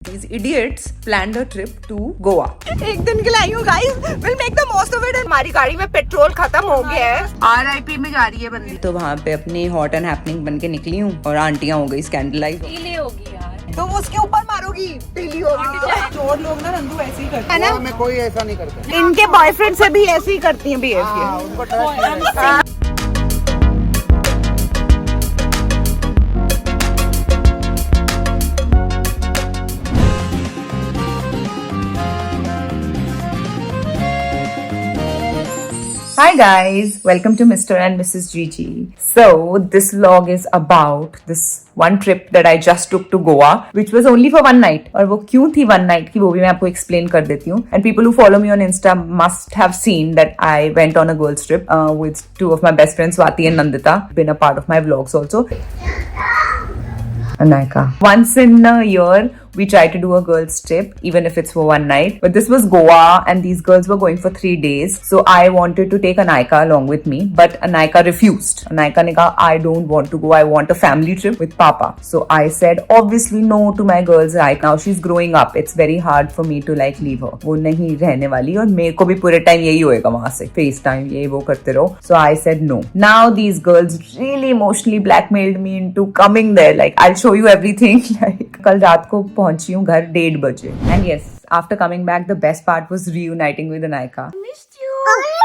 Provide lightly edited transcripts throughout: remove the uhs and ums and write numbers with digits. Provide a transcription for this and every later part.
These idiots planned a trip to Goa. एक दिन के लिए आई हूँ guys, will make the most of it. हमारी गाड़ी में पेट्रोल खत्म हो गया है, RIP में जा रही है बंदी। तो वहाँ पे अपनी हॉट एंड हैपनिंग बन के निकली हूँ और आंटियाँ हो गई स्कैंडलाइज। पीली होगी यार, तो उसके ऊपर मारोगी, पीली होगी। चोर लोग ना नंदू ऐसे ही करते हैं में कोई ऐसा नहीं करता। इनके बॉयफ्रेंड से भी ऐसे ही करती हैं बिहेव किया। उनको ट्रस्ट नहीं है। Hi guys, welcome to Mr. and Mrs. Gigi. So this vlog is about this one trip that I just took to Goa, which was only for one night. और वो क्यों थी one night की वो भी मैं आपको explain कर देती हूँ. And people who follow me on Insta must have seen that I went on a girls trip with two of my best friends, Swati and Nandita. Been a part of my vlogs also. Anaika. Once in a year, we try to do a girls trip, even if it's for one night. But this was Goa and these girls were going for 3 days. So I wanted to take Anaika along with me, but Anaika refused. Anaika ne kaha, I don't want to go. I want a family trip with Papa. So I said, obviously no to my girls right now. She's growing up. It's very hard for me to like leave her. वो नहीं रहने वाली और मेरे को भी पूरे time यही होएगा वहाँ से. FaceTime ये वो करते रहो. So I said no. Now these girls really emotionally blackmailed me into coming there. Like I'll show you everything. Like कल रात को पहुंची हूँ घर 1:30 बजे. And yes, after coming back, the best part was reuniting with Anaika. Missed you.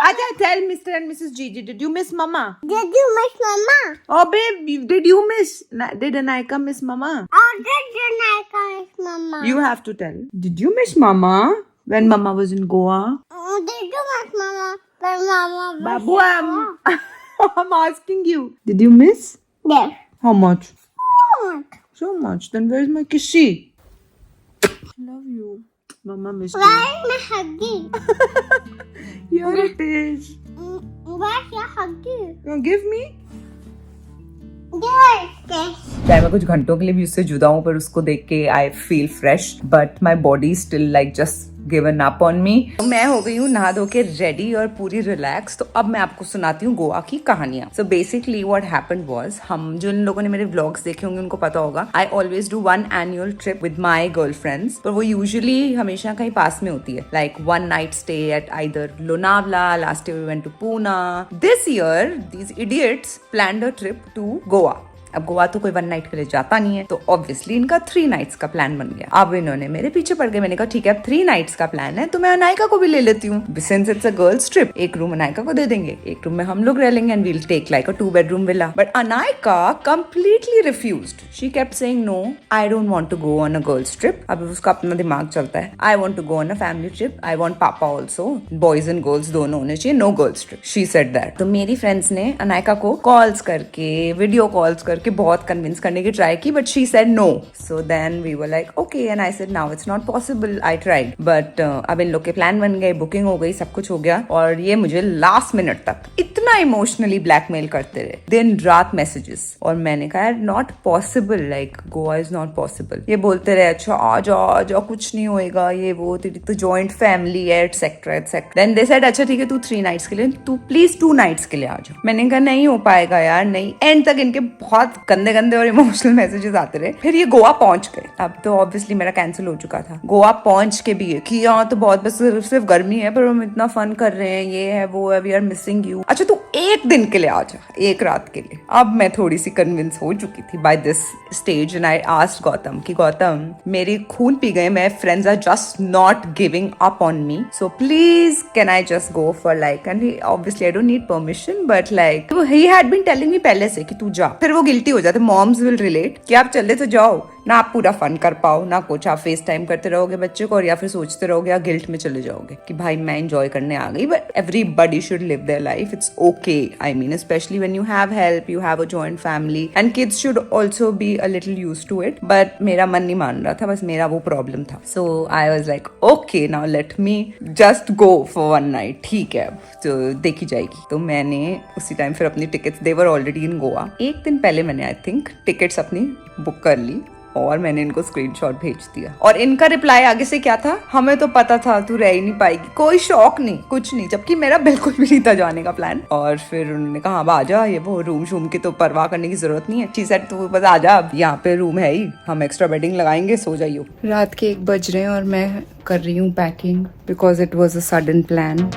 Acha, tell Mr. and Mrs. Gigi, did you miss Mama? Did you miss Mama? Oh babe, did you miss? Did Anaika miss Mama? Oh, did you like miss Mama? You have to tell. Did you miss Mama when Mama was in Goa? Oh, did you miss Mama when Mama was Babu, in Goa? I'm asking you. Did you miss? Yes. How much? Oh, So much. Then where's my kissy? Love you. Mama missed you. where's my huggy? Here it is. Where's your huggy? Now give me. Yes, yes. चाहे मैं कुछ घंटों के लिए भी उससे जुदा हूँ पर उसको देख के I feel fresh but my body still like just given up on मी. मैं हो गई हूँ नहा धो के रेडी और पूरी रिलैक्स. तो अब मैं आपको सुनाती हूँ गोवा की कहानियां. So basically what happened was, हम जिन लोगों ने मेरे व्लॉग्स देखे होंगे उनको पता होगा, I always do one annual trip with my girlfriends. पर वो यूजुअली हमेशा कहीं पास में होती है, like one night stay at either Lonavala. Last year we went to Poona. This year these idiots planned a trip to Goa. अब गोवा तो कोई वन नाइट के लिए जाता नहीं है, तो ऑब्वियसली इनका 3 नाइट्स का प्लान बन गया. अब इन्होंने मेरे पीछे पड़ गए. मैंने कहा ठीक है, अब 3 नाइट्स का प्लान है तो मैं अनायका को भी ले लेती हूँ. Since it's a girls trip, एक रूम अनायका को दे देंगे, एक रूम में हम लोग रह लेंगे and we'll take like a 2 bedroom villa. But Anayka completely refused. She kept saying no, I don't want to go on a girls trip. अब उसका अपना दिमाग चलता है. I want to go on a family trip. I want पापा also. Boys and girls दोनों होने चाहिए, no girls trip. She said that. तो मेरी फ्रेंड्स ने अनायका को कॉल्स करके, वीडियो कॉल्स करके बहुत कन्विंस करने की ट्राई की, but she said no. So then we were like okay and I said now it's not possible. I tried but अब इन लोग के प्लान बन गए, बुकिंग हो गई, सब कुछ हो गया. और ये मुझे लास्ट मिनट तक इतना इमोशनली ब्लैकमेल करते रहे, दिन रात मैसेजेस. और मैंने कहा यार not possible, like Goa is not possible. ये बोलते रहे अच्छा आ जाओ कुछ नहीं होएगा, ये वो तेरी तो जॉइंट फैमिली है etcetera etcetera. Then they said अच्छा ठीक है तू 3 नाइट्स के लिए, तू प्लीज 2 नाइट्स के लिए आ जाओ. मैंने कहा नहीं हो पाएगा यार, नहीं. एंड तक इनके बहुत गंदे गंदे और इमोशनल मैसेजेस आते रहे. फिर ये गोवा पहुंच गए. अब तो ऑब्वियसली मेरा कैंसिल हो चुका था. गोवा पहुंच के भी कि यहाँ तो बहुत बस सिर्फ गर्मी है पर हम इतना फन कर रहे हैं, ये है वो है, वी आर मिसिंग यू. अच्छा तू एक दिन के लिए आ जा, एक रात के लिए. अब मैं थोड़ी सी कन्विंस हो चुकी थी by this stage and I asked Gautam कि गौतम मेरी खून पी गए, मैं friends are just not giving up on me, so please can I just go for like. And obviously I don't need permission but like he had been telling me पहले से कि तू जा. फिर वो गिल्टी हो जाते, मॉम्स विल रिलेट कि आप चले तो जाओ ना, आप पूरा फन कर पाओ ना कुछ. आप फेस टाइम करते रहोगे बच्चे को और या फिर सोचते रहोगे या गिल्ट में चले जाओगे कि भाई मैं एंजॉय करने आ गई. But everybody should live their life. It's okay. I mean specially when you have help, you have a joint family and kids should also be a little used to it. But मेरा मन नहीं मान रहा था, बस मेरा वो problem था. So I was like okay now let me just go for one night. ठीक है तो देखी जाएगी. तो मैंने उसी टाइम फिर अपनी tickets, they were already in Goa. एक दिन पहले मैंने आई थिंक टिकट्स अपनी बुक कर ली और मैंने इनको स्क्रीनशॉट भेज दिया और इनका रिप्लाई आगे से क्या था, हमें तो पता था तू रह ही नहीं पाएगी, कोई शौक नहीं कुछ नहीं, जबकि मेरा बिल्कुल भी नहीं था जाने का प्लान। और फिर उन्होंने कहा अब आ जा, ये वो रूम शूम की तो परवाह करने की जरूरत नहीं है, शी सेड तू बस आ जा, अब यहाँ पे रूम है ही, हम एक्स्ट्रा बेडिंग लगाएंगे, सो जाइयो। रात के 1 बज रहे हैं और मैं कर रही हूँ packing because it was a sudden plan.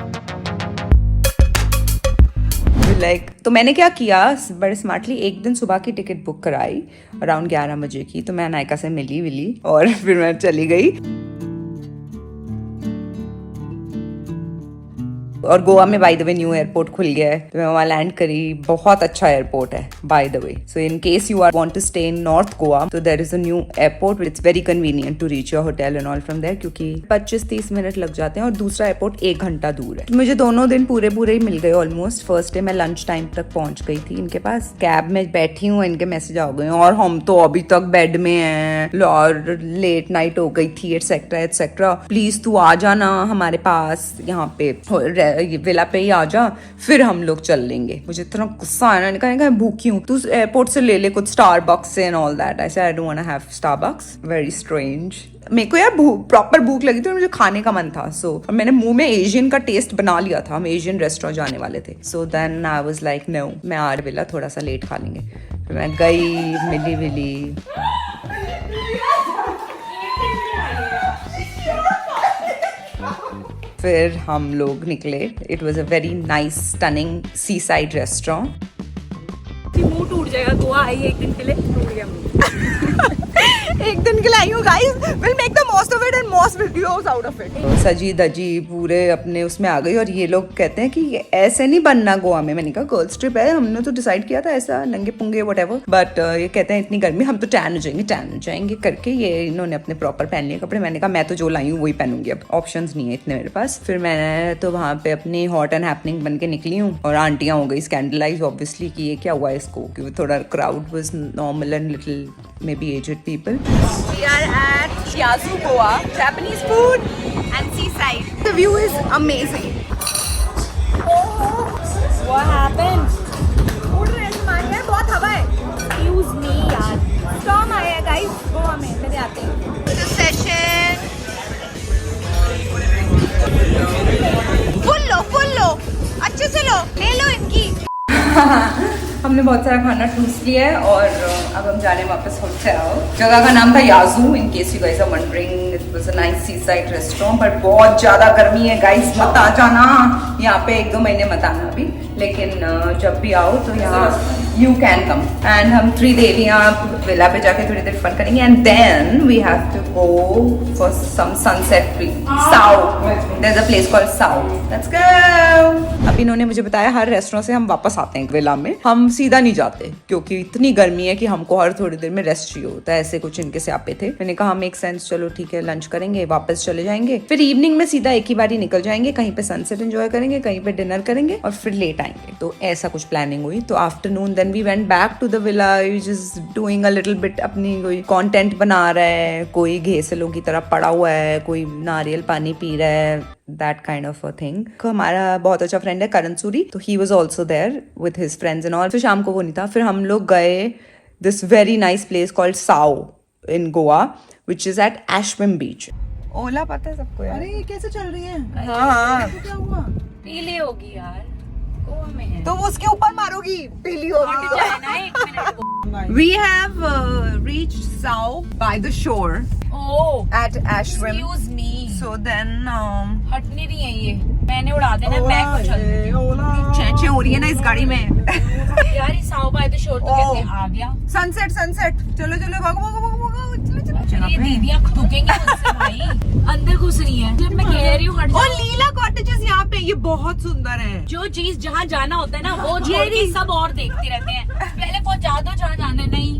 तो मैंने क्या किया बड़े स्मार्टली, एक दिन सुबह की टिकट बुक कराई अराउंड 11 बजे की, तो मैं नायका से मिली विली और फिर मैं चली गई। और गोवा में bye the way new airport खुल गया है, तो मैं वहाँ लैंड करी, बहुत अच्छा एयरपोर्ट है by the way. So in case you are want to stay in north Goa, तो there is a new airport, it's very convenient to reach your hotel and all from there, क्योंकि 25-30 minute लग जाते हैं और दूसरा airport 1 घंटा दूर है। तो मुझे दोनों दिन पूरे ही मिल गए ऑलमोस्ट। फर्स्ट डे मैं लंच टाइम तक पहुंच गई थी इनके पास, कैब में बैठी हूँ, इनके मैसेज आ गए और हम तो अभी तक बेड में हैं और लेट नाइट हो गई थी एटसेट्रा एटसेट्रा, प्लीज तू आ जाना हमारे पास, यहाँ पे विला पे ही आ जा, फिर हम लोग चल लेंगे। मुझे इतना गुस्सा आया, मैंने कहा भूखी हूँ, तू एयरपोर्ट से ले ले कुछ स्टारबक्स से and all that. I said I don't want to have Starbucks, very strange. मेरे को यार प्रॉपर भूख लगी थी और मुझे खाने का मन था, सो मैंने मुंह में एशियन का टेस्ट बना लिया था, हम एशियन रेस्टोरेंट जाने वाले थे। So then I was like no, मैं आज विला थोड़ा सा लेट खा लेंगे। फिर मैं गई, मिली विली, फिर हम लोग निकले। It was a very nice stunning sea side restaurant. मुंह टूट जाएगा, गोवा आई एक दिन के लिए, टूट गया एक दिन के लिए आई हूँ guys, will make the most of it and most videos out of it. सजी धजी पूरे अपने उसमें आ गई और ये लोग कहते हैं कि ऐसे नहीं बनना गोवा में। मैंने कहा गर्ल्स ट्रिप है, हमने तो डिसाइड किया था ऐसा नंगे पुंगे व्हाटएवर, बट ये कहते हैं इतनी गर्मी, हम तो टैन हो जाएंगे करके ये इन्होंने अपने प्रॉपर पहन लिए कपड़े। मैंने कहा मैं तो जो लाई हूँ वही पहनूंगी, अब ऑप्शंस नहीं है इतने मेरे पास। फिर मैंने तो वहाँ पे अपनी हॉट एंड हैपनिंग बन के निकली हूँ और आंटियां हो गई स्कैंडलाइज ऑब्वियसली कि ये क्या हुआ इसको, क्योंकि थोड़ा crowd was normal and little maybe aged people. We are at Shiazu, Goa. Japanese food and seaside. The view is amazing. What happened? उड़ रहे हैं मारिया है, बहुत हवा है। Excuse me यार। Storm आया है guys, गोवा में मेरे आते हैं। The session. Full लो, अच्छे से लो, ले लो इनकी। हमने बहुत सारा खाना ठूस लिया है और अब हम जाने वापस होटल। जगह का नाम था याजू, in case you guys are wondering. It was a nice sea side restaurant, पर बहुत ज्यादा गर्मी है गाइस, मत आ जाना यहाँ पे, 1-2 महीने मत आना अभी, लेकिन जब भी आओ तो यहाँ यू कैन कम। एंड हम 3 डेज यहाँ विला पे जाके थोड़ी देर फन करेंगे and then we have to go for some sunset साउ, there is a place called साउ, लेट्स गो। अब इन्होंने मुझे बताया हर रेस्टोरेंट से हम वापस आते हैं विला में, हम सीधा नहीं जाते क्योंकि इतनी गर्मी है कि हमको हर थोड़ी देर में रेस्ट चाहिए होता है, ऐसे कुछ इनके स्यापे थे। मैंने कहा मेक सेंस, चलो ठीक है, लंच करेंगे वापस चले जाएंगे, फिर इवनिंग में सीधा एक ही बारी निकल जाएंगे, कहीं पे सनसेट एंजॉय करेंगे, कहीं पे डिनर करेंगे और फिर लेट आएंगे। तो ऐसा कुछ प्लानिंग हुई। तो afternoon then we went back to the villa, just doing a little bit, अपनी कोई कंटेंट बना रहा है, कोई घेसलों की तरह पड़ा हुआ है, कोई नारियल पानी पी रहा है, that kind of a thing। हमारा बहुत अच्छा फ्रेंड है करण सूरी, तो he was also there with his friends and all। फिर शाम को वो नहीं था, फिर हम लोग गए this very nice place called Sao in Goa, which is at Ashwin Beach। ओला पता है सबको यार। अरे ये कैसे चल रही है? हाँ, क्या हुआ? पीली होगी यार, गोवा में है। तो उसके ऊपर मारोगी, पीली होगी ना 1 minute. We have reached Sao by the shore Oh, at Ashwin। excuse me। So then हट नहीं रही है ये, मैंने उड़ा देना, मैं कुछ चेंचे हो रही है ना इस गाड़ी में। यार ये साउ बाय द शोर तो Oh। कैसे आ गया? सनसेट सनसेट, चलो चलो भागो भागो भागो भागो, चलो चलो ये दीदियां थूकेंगी मुझसे भाई, अंदर घुस रही हैं। जब मैं कह रही हूँ हट और जाओ। लीला कॉटेजेस यहाँ पे, ये बहुत सुंदर है। जो चीज जहाँ जाना होता है ना वो छोड़ के सब और देखते रहते हैं। पहले पहुंचा दो जहाँ जाना नहीं।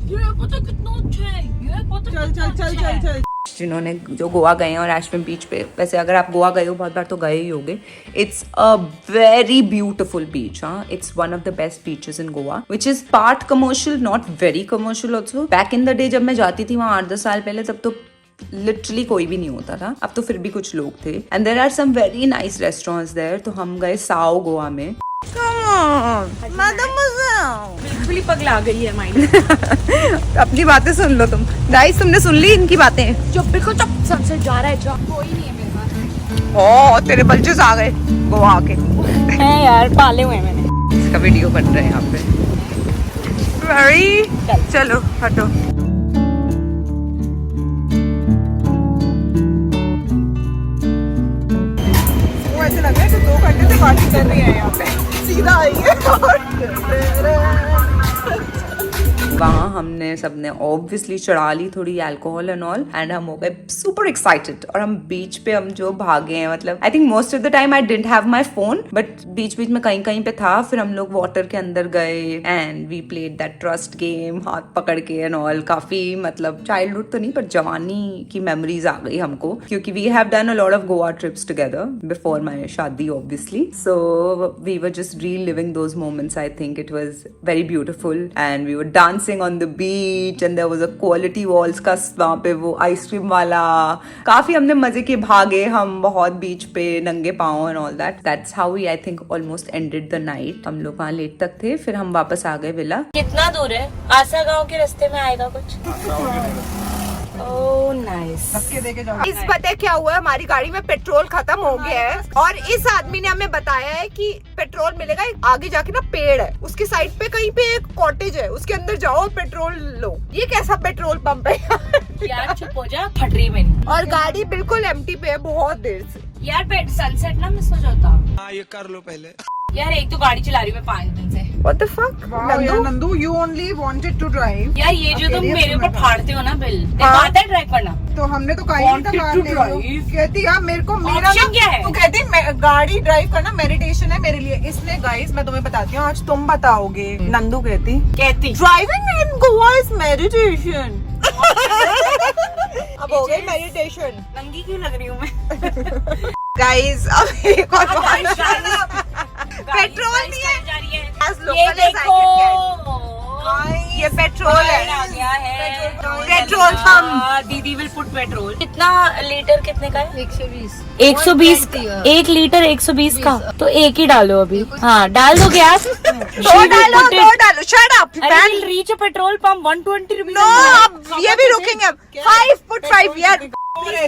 ये पता कितना अच्छा है, ये पता चल चल चल चल चल। जिन्होंने जो गोवा गए हैं और एशविन बीच पे, वैसे अगर आप गोवा गए हो बहुत बार तो गए ही होगे, इट्स अ वेरी ब्यूटिफुल बीच। हाँ, it's one of the best beaches in Goa, which is part commercial, not very commercial also. Back in the day जब मैं जाती थी वहाँ 8-10 साल पहले, तब तो लिटरली कोई भी नहीं होता था, अब तो फिर भी कुछ लोग थे। And there are some very nice restaurants there. तो हम गए साओ गोवा में। Come बिल्कुल ही पगला गई है माइंड। अपनी बातें सुन लो तुम। गाइस तुमने सुन ली इनकी बातें? चुप, बिल्कुल चुप। सनसेट जा रहा है, जा। कोई नहीं है मेरे पास। ओ तेरे बल्चूस आ गए गोवा के। है यार, पाले हुए हैं मैंने। इसका वीडियो बन रहा है यहाँ पे। वेरी चलो हटो। वो ऐसे लग रहा है कि 2 घंटे से पार्टी कर रही है यहाँ पे, सीधा आई है। वहाँ हमने सबने ऑब्वियसली चढ़ा ली थोड़ी अल्कोहल एंड ऑल, एंड हम हो गए सुपर एक्साइटेड। और हम बीच पे हम जो भागे हैं, मतलब I think most of the time I didn't have my phone, but बीच बीच में कहीं कहीं पे था। फिर हम लोग वाटर के अंदर गए and we played that trust game, हाथ पकड़ के एंड ऑल। काफी मतलब चाइल्डहुड तो नहीं पर जवानी की मेमोरीज आ गई हमको, क्योंकि we have done a lot of Goa trips together before my शादी obviously. So we were just reliving those moments. I think it was very beautiful and we were dancing on the beach and there was a quality walls का वहाँ पे वो ice cream वाला। काफी हमने मजे के भागे हम बहुत बीच पे नंगे पाँव and all that. That's how we I think almost ended the night. हम लोग वहाँ लेट तक थे, फिर हम वापस आ गए विला। कितना दूर है? आसा गांव के रास्ते में आएगा कुछ? Oh nice. धक्के देके जाओ। इस पता है क्या हुआ है, हमारी गाड़ी में पेट्रोल खत्म हो गया है और इस आदमी ने हमें बताया है कि पेट्रोल मिलेगा आगे जाके ना, पेड़ है उसकी साइड पे, कहीं पे एक कॉटेज है, उसके अंदर जाओ और पेट्रोल लो। ये कैसा पेट्रोल पंप है यार चुप हो जा, फट रही मेरी। और गाड़ी बिल्कुल एम्प्टी पे है बहुत देर से। यार सनसेट ना मिस हो जाता। हाँ ये कर लो पहले। यार एक तो गाड़ी चला रही मैं 5 दिन से। What the fuck? Nandu, you only wanted to drive. यार ये जो तुम अकेले मेरे ऊपर तुम्हें फाड़ते हो ना बिल, आता है ड्राइव करना? तो हमने तो कहीं Wanted का to कार drive. कहती यार मेरे को मेरा Option क्या है? तू कहती गाड़ी ड्राइव करना मेडिटेशन है मेरे लिए, इसलिए गाइस मैं तुम्हें बताती हूँ, आज तुम बताओगे। नंदू कहती driving in Goa is meditation. अब हो गई मेडिटेशन। नंगी क्यों लग रही हूँ मैं? गाइस अब एक और पेट्रोल नहीं है। जा रही है। As local ये as I देखो, ये पेट्रोल है। आ गया है पेट्रोल पंप। दीदी विल पुट पेट्रोल। कितना लीटर कितने का है? 120 1 लीटर 120 का, तो एक ही डालो अभी। हाँ डाल दो गैस। दो डालो shut up. Reach petrol pump 120 rupees. No अब ये भी रुकेंगे अब। 5 यार।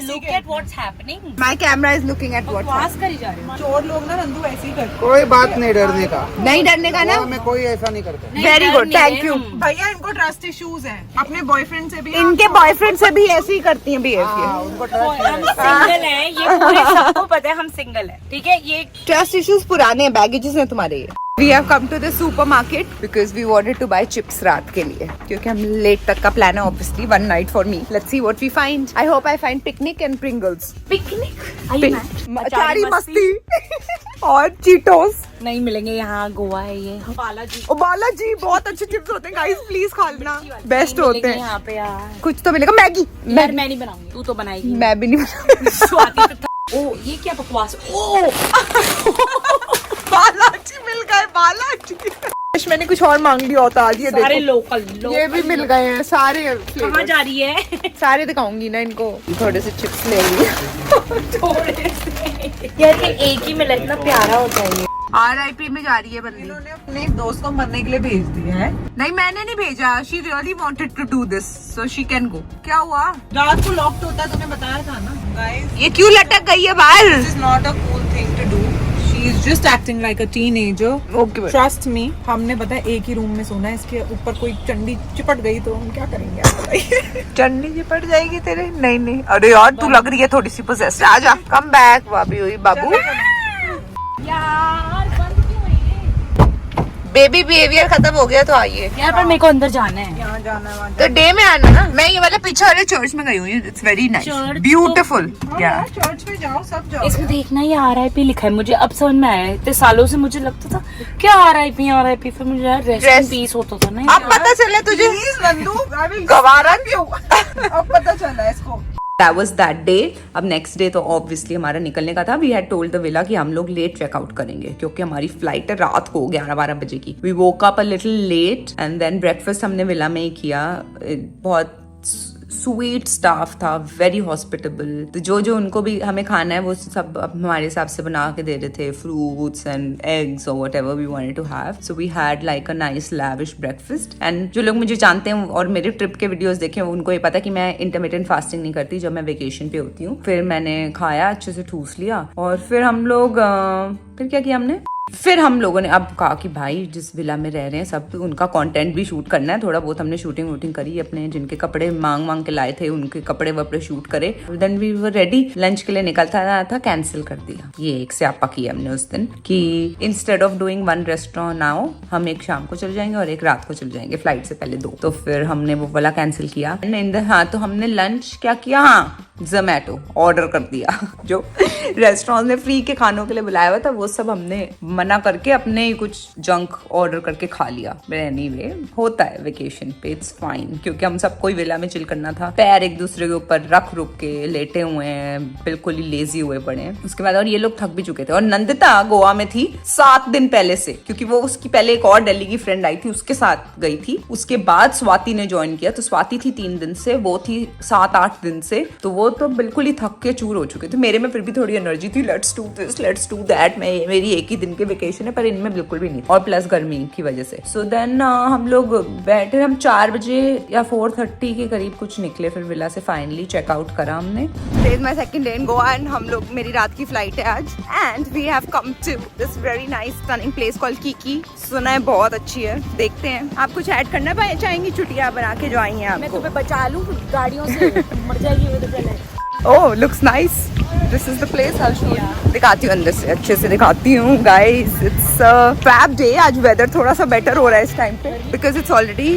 Look at what's happening. My camera is looking at what. बकवास करी जा रही हो। चोर लोग ना नंदू ऐसे ही करते। कोई बात नहीं डरने का, नहीं डरने का ना। गोवा में कोई ऐसा नहीं करता। Very good, thank you. भैया इनको ट्रस्ट इश्यूज हैं अपने बॉयफ्रेंड से भी। इनके बॉयफ्रेंड से भी ऐसे ही करती हैं बिहेव किए। उनको ट्रस्ट हम सिंगल हैं, ये पूरे सबको पता है हम सिंगल हैं, ठीक है? ये ट्रस्ट इश्यूज पुराने हैं, बैगेजेस हैं तुम्हारे। We have come to the supermarket because we wanted to buy chips रात के लिए, क्योंकि हम लेट तक का प्लान है obviously, one night for me. Let's see what we find. I hope I find picnic and Pringles. Picnic अचारी मस्ती और चीटोस नहीं मिलेंगे यहाँ, गोवा है ये। बालाजी ओ बालाजी बहुत अच्छे चिप्स होते हैं गाइस, प्लीज खा लेना, बेस्ट होते हैं यहाँ पे यार। कुछ तो मिलेगा। मैगी यार मैं नहीं बनाऊंगी, तू तो बनाएगी। मैं भी नहीं बना। स्वाति तो ओ ये क्या बकवास। ओ बालाजी मिल गए, बालाजी। मैंने कुछ और मांग लिया होता आज। ये सारे देखो लोकल ये भी मिल गए हैं सारे कहाँ flavors। जा रही है? सारे दिखाऊंगी ना इनको। थोड़े से चिप्स ले लिए। थोड़े से यार, ये एक ही मिला, इतना प्यारा होता है ये। RIP में जा रही है बंदी। इन्होंने अपने दोस्त को मरने के लिए भेज दिया है। नहीं मैंने नहीं भेजा, she really wanted to do this so she can go. क्या हुआ? रात को लॉक्ड होता है, तुम्हें बताया था ना गाइस। ये क्यों लटक गई है बाहर? This is not a cool thing to do. She is just acting like a teenager. Okay, Trust me. हमने पता है एक ही रूम में सोना है, इसके ऊपर कोई चंडी चिपट गई तो हम क्या करेंगे आप बताइए। चन्नी जी पड़ जाएगी तेरे। नहीं अरे यार तू लग रही है थोड़ी सी पोजेस्ड। आजा कम बैक भाभी हुई बाबू। यार बंद क्यों है ये? बेबी बिहेवियर खत्म हो गया तो आइए। यार पर मेरे को अंदर जाना है। यहाँ जाना है वहाँ तो डे में आना ना। मैं ये वाले पीछे वाले चर्च में गई हूँ, it's very nice, church beautiful. जाना। चर्च में जाओ, सब जाओ। इसमें देखना ये RIP लिखा है, मुझे अब समझ में आया है। इतने सालों से मुझे लगता था क्या RIP, फिर मुझे यार रेस्ट इन पीस होता था ना। अब पता चला तुझे Please, Nandu, I will Gavara slap you. अब पता चला है इसको। That was that day. अब नेक्स्ट डे तो ऑब्वियसली हमारा निकलने का था। We had told the villa कि हम लोग लेट चेकआउट करेंगे क्योंकि हमारी फ्लाइट है रात को 11-12 बजे की। We woke up a little late and then breakfast हमने विला में ही किया। बहुत स्वीट स्टाफ था, वेरी हॉस्पिटेबल। तो जो जो उनको भी हमें खाना है वो सब हमारे हिसाब से बना के दे रहे थे, फ्रूट्स एंड एग्स और whatever we wanted to have. So we had like a nice lavish breakfast. And जो लोग मुझे जानते हैं और मेरे ट्रिप के वीडियोस देखे उनको ये पता कि मैं इंटरमिटेंट फास्टिंग नहीं करती जब मैं वेकेशन पे होती हूँ। फिर मैंने खाया, अच्छे से ठूस लिया और फिर हम लोग फिर क्या किया हमने, फिर हम लोगों ने अब कहा कि भाई जिस विला में रह रहे हैं सब उनका कंटेंट भी शूट करना है। थोड़ा बहुत हमने शूटिंग वूटिंग करी, अपने जिनके कपड़े मांग के लाए थे उनके कपड़े वपड़े शूट करे। Then we were ready, lunch के लिए निकलता था, कैंसिल कर दिया। ये एक स्यापा किया हमने उस दिन कि instead of doing one restaurant now, हम एक शाम को चले जाएंगे और एक रात को चले जाएंगे, फ्लाइट से पहले 2। तो फिर हमने वो वाला कैंसिल किया। हाँ, तो हमने लंच क्या किया, हाँ ज़ोमैटो ऑर्डर कर दिया। जो रेस्टोरेंट में फ्री के खानों के लिए बुलाया हुआ था वो सब हमने मना करके अपने ही कुछ जंक ऑर्डर करके खा लिया। एनीवे होता है वेकेशन पे, इट्स फाइन, क्योंकि हम सबको ही विला में चिल करना था। पैर एक दूसरे के ऊपर रख रुक के लेटे हुए हैं, बिल्कुल ही लेजी हुए पड़े हैं। उसके बाद और ये लोग थक भी चुके थे। और नंदिता गोवा में थी 7 दिन पहले से, क्योंकि वो उसकी पहले एक और दिल्ली की फ्रेंड आई थी उसके साथ गई थी। उसके बाद स्वाति ने ज्वाइन किया, तो स्वाति थी 3 दिन से, वो थी 7-8 दिन से। तो वो तो बिल्कुल ही थक के चूर हो चुके थे। मेरे में फिर भी थोड़ी एनर्जी थी, let's do this, let's do that. मेरी एक ही दिन के वेकेशन है, पर इनमें बिल्कुल भी नहीं, और प्लस गर्मी की वजह से। सो देन हम लोग बैठे, हम 4 बजे या 4:30 के करीब कुछ निकले फिर विला से। फाइनली चेकआउट करा हमने। Today is my second day in Goa and हम लोग, मेरी रात की फ्लाइट है आज। And we have come to this very nice stunning place called Kiki। सुना है बहुत अच्छी है, देखते हैं। आप कुछ ऐड करना चाहेंगी छुट्टियां बना के जो आई हैं आपको? मैं तुम्हें बचा लूं गाड़ियों से, मर जाएगी वो तो चले। Oh, looks nice. This is the place. I'll show you. दिखाती हूँ अंदर से, अच्छे से दिखाती हूँ guys. It's a fab day. आज weather थोड़ा सा better हो रहा है इस टाइम पे, because it's already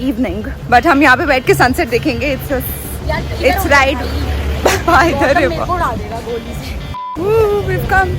evening. But हम यहाँ पे बैठ के sunset देखेंगे. It's right by the river. We've come.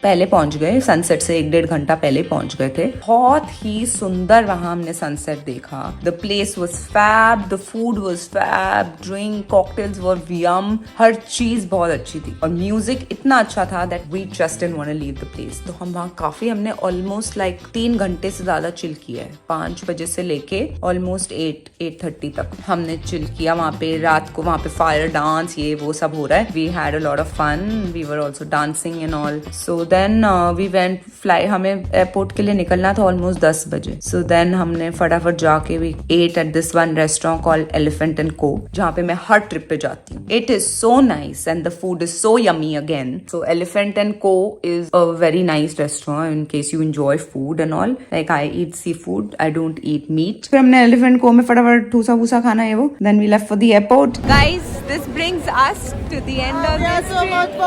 पहले पहुंच गए, सनसेट से 1-1.5 घंटा पहले पहुंच गए थे। बहुत ही सुंदर वहां हमने सनसेट देखा। The place was fab, the food was fab, drink cocktails were yum, हर चीज बहुत अच्छी थी और म्यूजिक इतना अच्छा था that we just didn't want to leave the place. तो हम वहाँ काफी, हमने ऑलमोस्ट लाइक 3 घंटे से ज्यादा चिल किया है। 5 बजे से लेके ऑलमोस्ट 8:30 तक हमने चिल किया वहाँ पे। रात को वहाँ पे फायर डांस ये वो सब हो रहा है। We had a lot of fun, we were also dancing and all. So then we went fly, हमें एयरपोर्ट के लिए निकलना था ऑलमोस्ट 10 बजे। सो देन हमने फटाफट जाके we ate at this one restaurant called Elephant and Co, जहाँ पे मैं हर ट्रिप पे जाती हूँ। It is so nice and the food is so yummy again. So Elephant and Co is a very nice restaurant in case you enjoy food and all. Like I eat sea food, I don't eat meat. फिर हमने elephant को में फटाफट ठूसा वूसा खाना है वो। Then we left for the airport. Guys, this brings us to the end of this trip.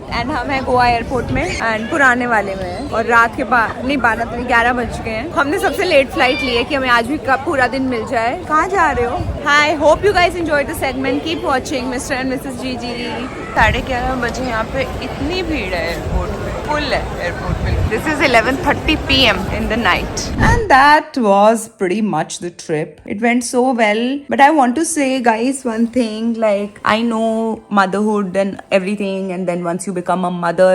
And हम है गोवा एयरपोर्ट में एंड पुराने वाले में है। और रात के 11 बज गए हैं। हमने सबसे लेट फ्लाइट ली है कि हमें आज भी कब पूरा दिन मिल जाए। कहाँ जा रहे हो? Hi, hope you guys enjoyed the segment. Keep watching mister and missus GG. 11:30 बजे यहाँ पे इतनी भीड़ है एयरपोर्ट में, फुल है एयरपोर्ट में। This is 11:30 PM in the night. And that was pretty much the trip. It went so well. But I want to say, guys, one thing. Like, I know motherhood and everything, and then once you become a mother,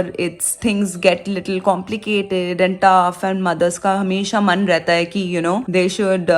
things get little complicated and tough. And mothers का हमेशा मन रहता है कि you know they should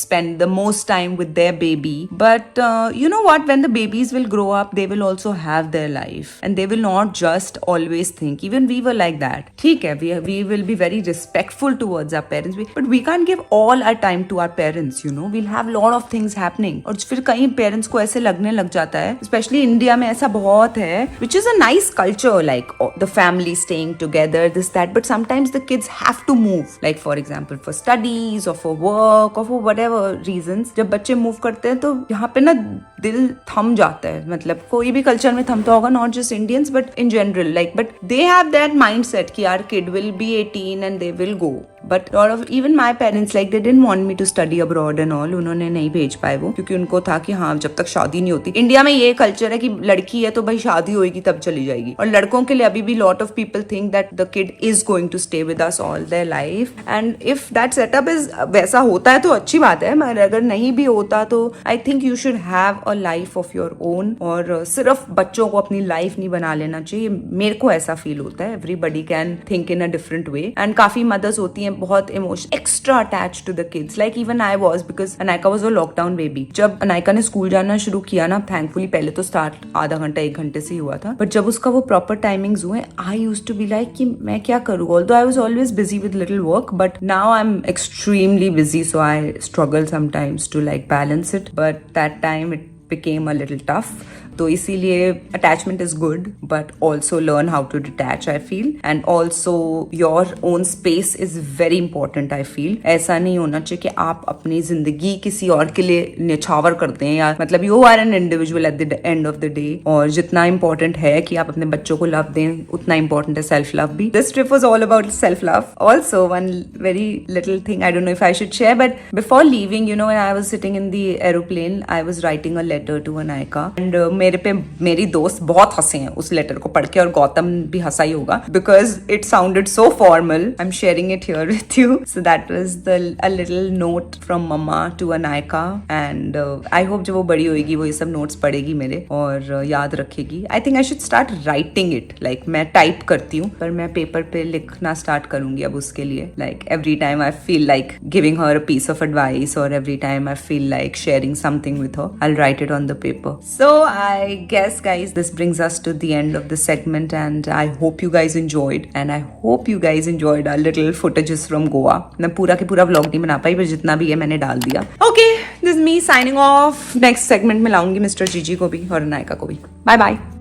spend the most time with their baby. But you know what? When the babies will grow up, they will also have their life, and they will not just always think. Even we were like that. ठीक है, we will be very respectful towards our parents, but we can't give all our time to our parents, you know. We'll have lot of things happening. और फिर कई parents को ऐसे लगने लग जाता है, especially इंडिया में ऐसा बहुत है, which is a nice culture, like the family staying together, this that, but sometimes the kids have to move, like for example for studies or for work or for whatever reasons. जब बच्चे move करते हैं तो यहाँ पे ना दिल थम जाता है। मतलब कोई भी culture में थमता होगा, not just Indians but in general, like, but they have that mindset कि our kid will be 18 and they will go. But lot of even my parents, like, they didn't want me to study abroad and all. उन्होंने नहीं भेज पाए वो, क्योंकि उनको था कि हाँ जब तक शादी नहीं होती। इंडिया में ये कल्चर है कि लड़की है तो भाई शादी होगी तब चली जाएगी, और लड़कों के लिए अभी भी lot of people think that the kid is going to stay with us all their life. And if that setup is वैसा होता है तो अच्छी बात है, मगर अगर नहीं भी होता तो I think you should have a life of your own. और सिर्फ बच्चों को अपनी लाइफ नहीं बना लेना चाहिए, मेरे को ऐसा फील होता है। Everybody can think in a different way. And काफी मदर्स होती हैं बहुत emotion extra attach to the kids, like even I was, because Anayka was a lockdown baby. जब अनायका ने स्कूल जाना शुरू किया ना, थैंकफुली पहले तो स्टार्ट आधा घंटा 1 घंटे से ही हुआ था, बट जब उसका वो प्रॉपर टाइमिंग्स हुए, I used to be like कि मैं क्या करूँ, although I was always busy with little work, but now I am extremely busy, so I struggle sometimes to like balance it, but that time it became a little tough. तो इसीलिए attachment is good, but also learn how to detach, I feel. And also your own space is very important, I feel. ऐसा नहीं होना चाहिए कि आप अपनी जिंदगी किसी और के लिए निछावर करते हैं, या मतलब you are an individual at the end of the day. और जितना इंपॉर्टेंट है कि आप अपने बच्चों को लव दें, उतना इंपॉर्टेंट है सेल्फ लव भी. This trip was all about self love. Also one very little thing, I don't know if I should share, but before leaving, you know, when I was sitting in the aeroplane, I was writing a letter to Anayka, and मेरे पे मेरी दोस्त बहुत हंसे हैं उस letter को पढ़ के, और गौतम भी हंसा ही होगा, because it sounded so formal. I am sharing it here with you. So that was a little note from मम्मा to Anayka, and I hope जब वो बड़ी होगी वो ये सब नोट्स पढ़ेगी मेरे और याद रखेगी. I think I should start writing it, like मैं टाइप करती हूँ पर मैं पेपर पे लिखना स्टार्ट करूंगी अब उसके लिए. Like every time I feel like giving her a piece of advice, और every time I feel like sharing something with her, I will write it on the paper. So I guess guys this brings us to the end of the segment, and I hope you guys enjoyed, and I hope you guys enjoyed our little footages from Goa. मैं पूरा के पूरा vlog नहीं बना पाई, पर जितना भी है मैंने डाल दिया. Okay, this is me signing off. Next segment में लाऊंगी मिस्टर जीजी को भी और अनायका को भी. Bye bye.